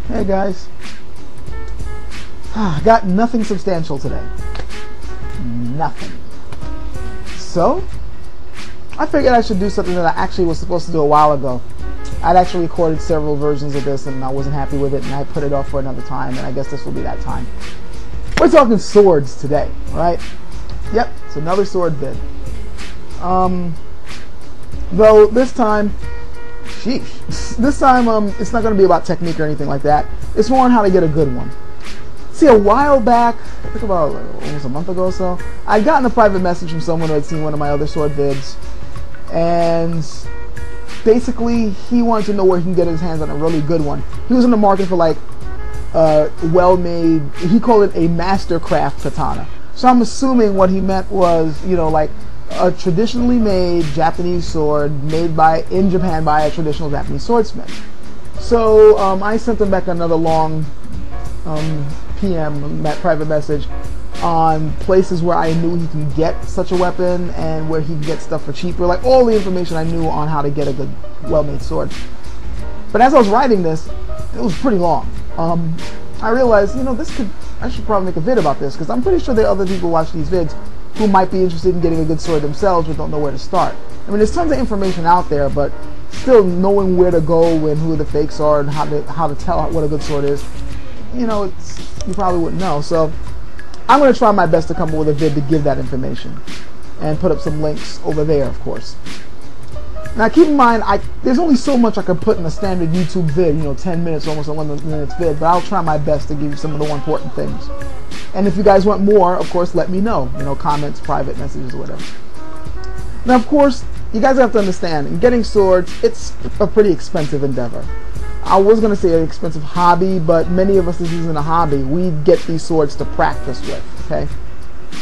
Hey guys, got nothing substantial today. Nothing. So, I figured I should do something that I actually was supposed to do a while ago. I'd actually recorded several versions of this and I wasn't happy with it and I put it off for another time, and I guess this will be that time. We're talking swords today, right? Yep, it's another sword vid. Though this time, sheesh. This time, it's not going to be about technique or anything like that. It's more on how to get a good one. See, a while back, I think about almost a month ago or so, I'd gotten a private message from someone who had seen one of my other sword vids, and basically he wanted to know where he can get his hands on a really good one. He was in the market for like well-made, he called it a mastercraft katana. So I'm assuming what he meant was, you know, like a traditionally made Japanese sword made in Japan by a traditional Japanese swordsmith. So I sent him back another long PM, that private message, on places where I knew he can get such a weapon and where he can get stuff for cheaper, like all the information I knew on how to get a good, well-made sword. But as I was writing this, it was pretty long. I realized, you know, I should probably make a vid about this, because I'm pretty sure there are other people who watch these vids who might be interested in getting a good sword themselves but don't know where to start. I mean, there's tons of information out there, but still knowing where to go and who the fakes are and how to tell what a good sword is, you know, you probably wouldn't know. So I'm going to try my best to come up with a vid to give that information and put up some links over there, of course. Now keep in mind, there's only so much I can put in a standard YouTube vid, you know, 10 minutes, almost 11 minutes vid, but I'll try my best to give you some of the more important things. And if you guys want more, of course, let me know, you know, comments, private messages, or whatever. Now, of course, you guys have to understand, in getting swords, it's a pretty expensive endeavor. I was going to say an expensive hobby, but many of us, this isn't a hobby. We get these swords to practice with, okay?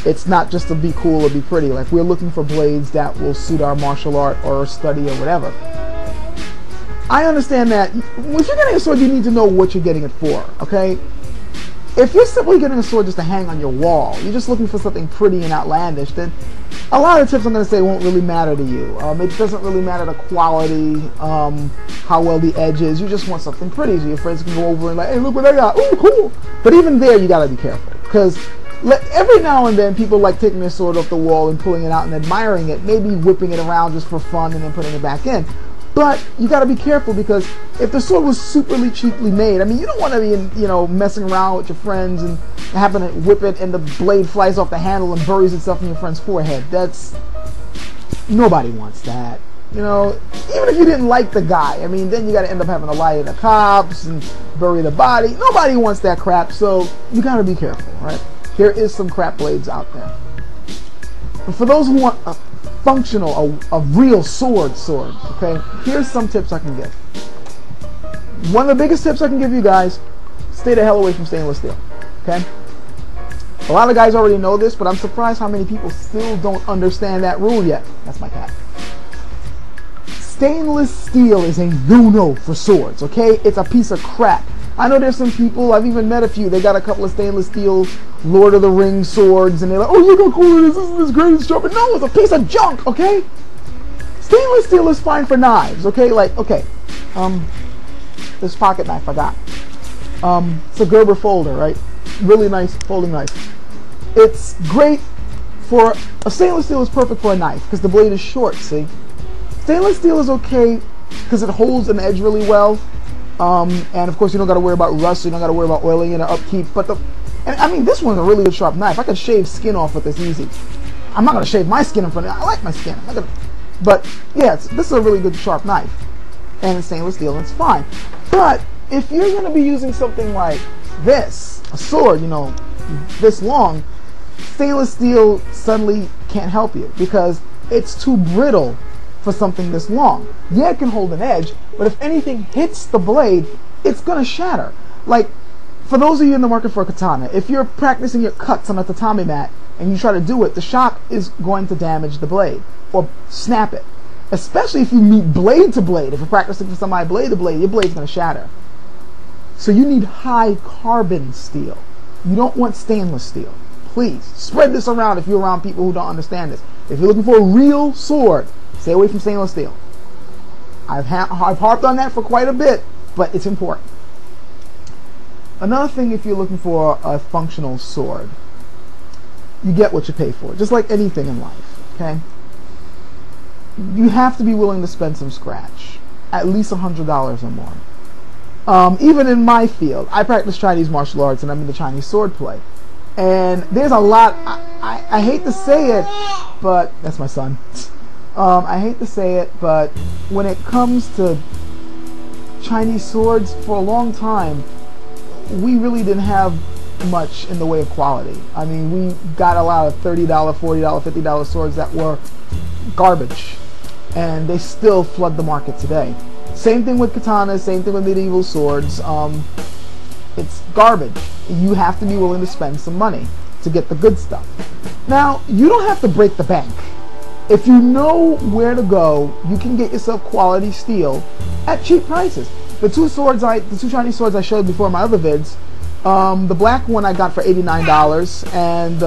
It's not just to be cool or be pretty. Like, we're looking for blades that will suit our martial art or study or whatever. I understand that if you're getting a sword, you need to know what you're getting it for, okay? If you're simply getting a sword just to hang on your wall, you're just looking for something pretty and outlandish, then a lot of the tips I'm going to say won't really matter to you. It doesn't really matter the quality, how well the edge is. You just want something pretty so your friends can go over and like, hey, look what I got. Ooh, cool. But even there, you got to be careful, because every now and then people like taking their sword off the wall and pulling it out and admiring it, maybe whipping it around just for fun and then putting it back in. But you got to be careful, because if the sword was superly cheaply made, I mean, you don't want to be, you know, messing around with your friends and happen to whip it and the blade flies off the handle and buries itself in your friend's forehead. Nobody wants that. You know, even if you didn't like the guy, I mean, then you got to end up having to lie to the cops and bury the body. Nobody wants that crap, so you got to be careful, right? There is some crap blades out there. But for those who want a functional, a real sword, okay, here's some tips I can give. One of the biggest tips I can give you guys: stay the hell away from stainless steel, okay? A lot of guys already know this, but I'm surprised how many people still don't understand that rule yet. That's my cat. Stainless steel is a no-no for swords, okay? It's a piece of crap. I know there's some people, I've even met a few, they got a couple of stainless steel Lord of the Rings swords, and they're like, oh, look how cool it is, this is this great instrument. No, it's a piece of junk, okay? Stainless steel is fine for knives, okay? Like, okay, this pocket knife I got. It's a Gerber folder, right? Really nice folding knife. It's great for, a stainless steel is perfect for a knife, because the blade is short, see? Stainless steel is okay, because it holds an edge really well. And of course you don't got to worry about rust, you don't got to worry about oiling and upkeep. But I mean, this one's a really good sharp knife. I could shave skin off with this easy. I'm not going to shave my skin in front of it. I like my skin. But yeah, this is a really good sharp knife, and it's stainless steel, and it's fine. But if you're going to be using something like this, a sword, you know, this long, stainless steel suddenly can't help you, because it's too brittle for something this long. Yeah, it can hold an edge, but if anything hits the blade, it's gonna shatter. Like, for those of you in the market for a katana, if you're practicing your cuts on a tatami mat and you try to do it, the shock is going to damage the blade or snap it. Especially if you meet blade to blade. If you're practicing for somebody blade to blade, your blade's gonna shatter. So you need high carbon steel. You don't want stainless steel. Please spread this around if you're around people who don't understand this. If you're looking for a real sword, stay away from stainless steel. I've harped on that for quite a bit, but it's important. Another thing, if you're looking for a functional sword, you get what you pay for, just like anything in life, okay? You have to be willing to spend some scratch, at least $100 or more. Even in my field, I practice Chinese martial arts and I'm in the Chinese sword play. And there's a lot, I hate to say it, but that's my son. I hate to say it, but when it comes to Chinese swords, for a long time, we really didn't have much in the way of quality. I mean, we got a lot of $30, $40, $50 swords that were garbage, and they still flood the market today. Same thing with katanas, same thing with medieval swords. It's garbage. You have to be willing to spend some money to get the good stuff. Now, you don't have to break the bank. If you know where to go, you can get yourself quality steel at cheap prices. The two Chinese swords I showed before in my other vids, the black one I got for $89, and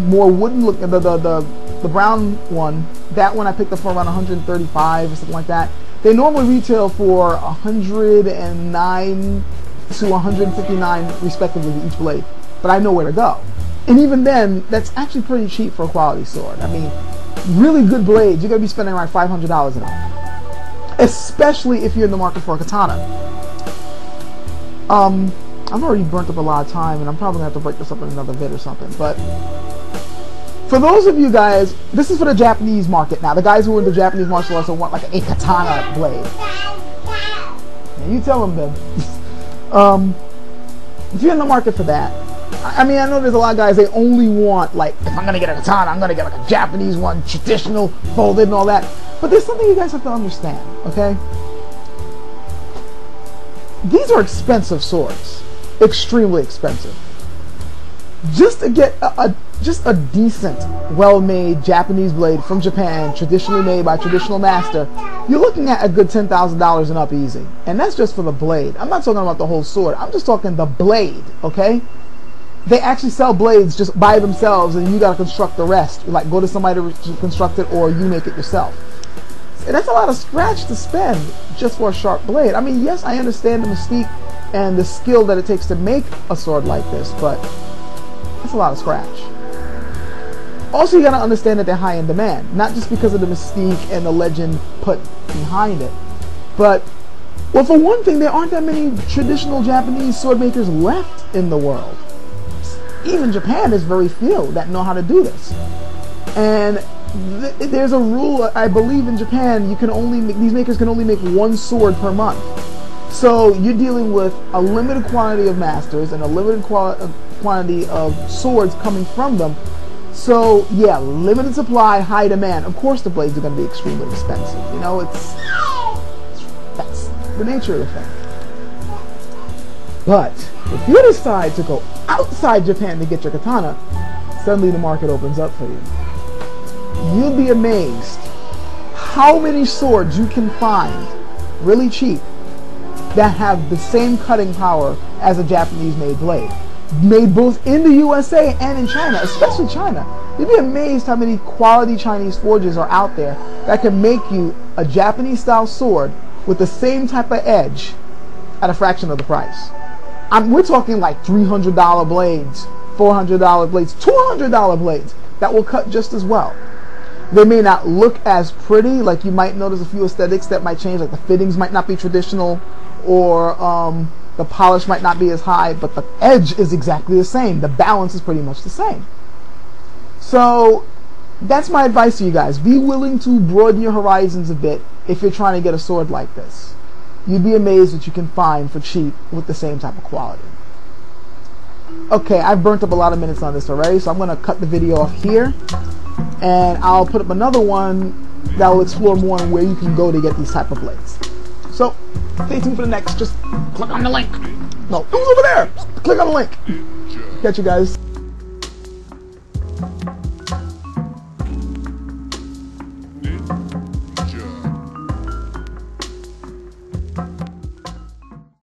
more wooden look, the brown one, that one I picked up for around $135 or something like that. They normally retail for $109 to $159 respectively each blade, but I know where to go. And even then, that's actually pretty cheap for a quality sword. I mean, really good blades, you're going to be spending around $500 in them, especially if you're in the market for a katana. I've already burnt up a lot of time, and I'm probably going to have to break this up in another vid or something, but for those of you guys, this is for the Japanese market now, the guys who are into Japanese martial arts and want like a katana blade. Yeah, you tell them then. If you're in the market for that, I mean, I know there's a lot of guys, they only want, like, if I'm going to get a katana, I'm going to get like a Japanese one, traditional, folded and all that. But there's something you guys have to understand, okay? These are expensive swords. Extremely expensive. Just to get just a decent, well-made Japanese blade from Japan, traditionally made by a traditional master, you're looking at a good $10,000 and up easy. And that's just for the blade. I'm not talking about the whole sword. I'm just talking the blade, okay? They actually sell blades just by themselves, and you got to construct the rest. Like, go to somebody to construct it, or you make it yourself. And that's a lot of scratch to spend just for a sharp blade. I mean, yes, I understand the mystique and the skill that it takes to make a sword like this, but it's a lot of scratch. Also, you got to understand that they're high in demand, not just because of the mystique and the legend put behind it, but, well, for one thing, there aren't that many traditional Japanese sword makers left in the world. Even Japan, there's very few that know how to do this. And there's a rule, I believe, in Japan, you can only make, these makers can only make one sword per month. So you're dealing with a limited quantity of masters and a limited quantity of swords coming from them. So yeah, limited supply, high demand. Of course the blades are going to be extremely expensive. You know, that's the nature of the thing. But if you decide to go outside Japan to get your katana, suddenly the market opens up for you. You'll be amazed how many swords you can find really cheap that have the same cutting power as a Japanese made blade. Made both in the USA and in China, especially China. You'd be amazed how many quality Chinese forges are out there that can make you a Japanese style sword with the same type of edge at a fraction of the price. We're talking like $300 blades, $400 blades, $200 blades that will cut just as well. They may not look as pretty, like you might notice a few aesthetics that might change, like the fittings might not be traditional, or the polish might not be as high, but the edge is exactly the same. The balance is pretty much the same. So that's my advice to you guys. Be willing to broaden your horizons a bit if you're trying to get a sword like this. You'd be amazed what you can find for cheap with the same type of quality. Okay, I've burnt up a lot of minutes on this already, so I'm going to cut the video off here, and I'll put up another one that will explore more on where you can go to get these type of blades. So, stay tuned for the next. Just click on the link. No, it was over there. Click on the link. Catch you guys.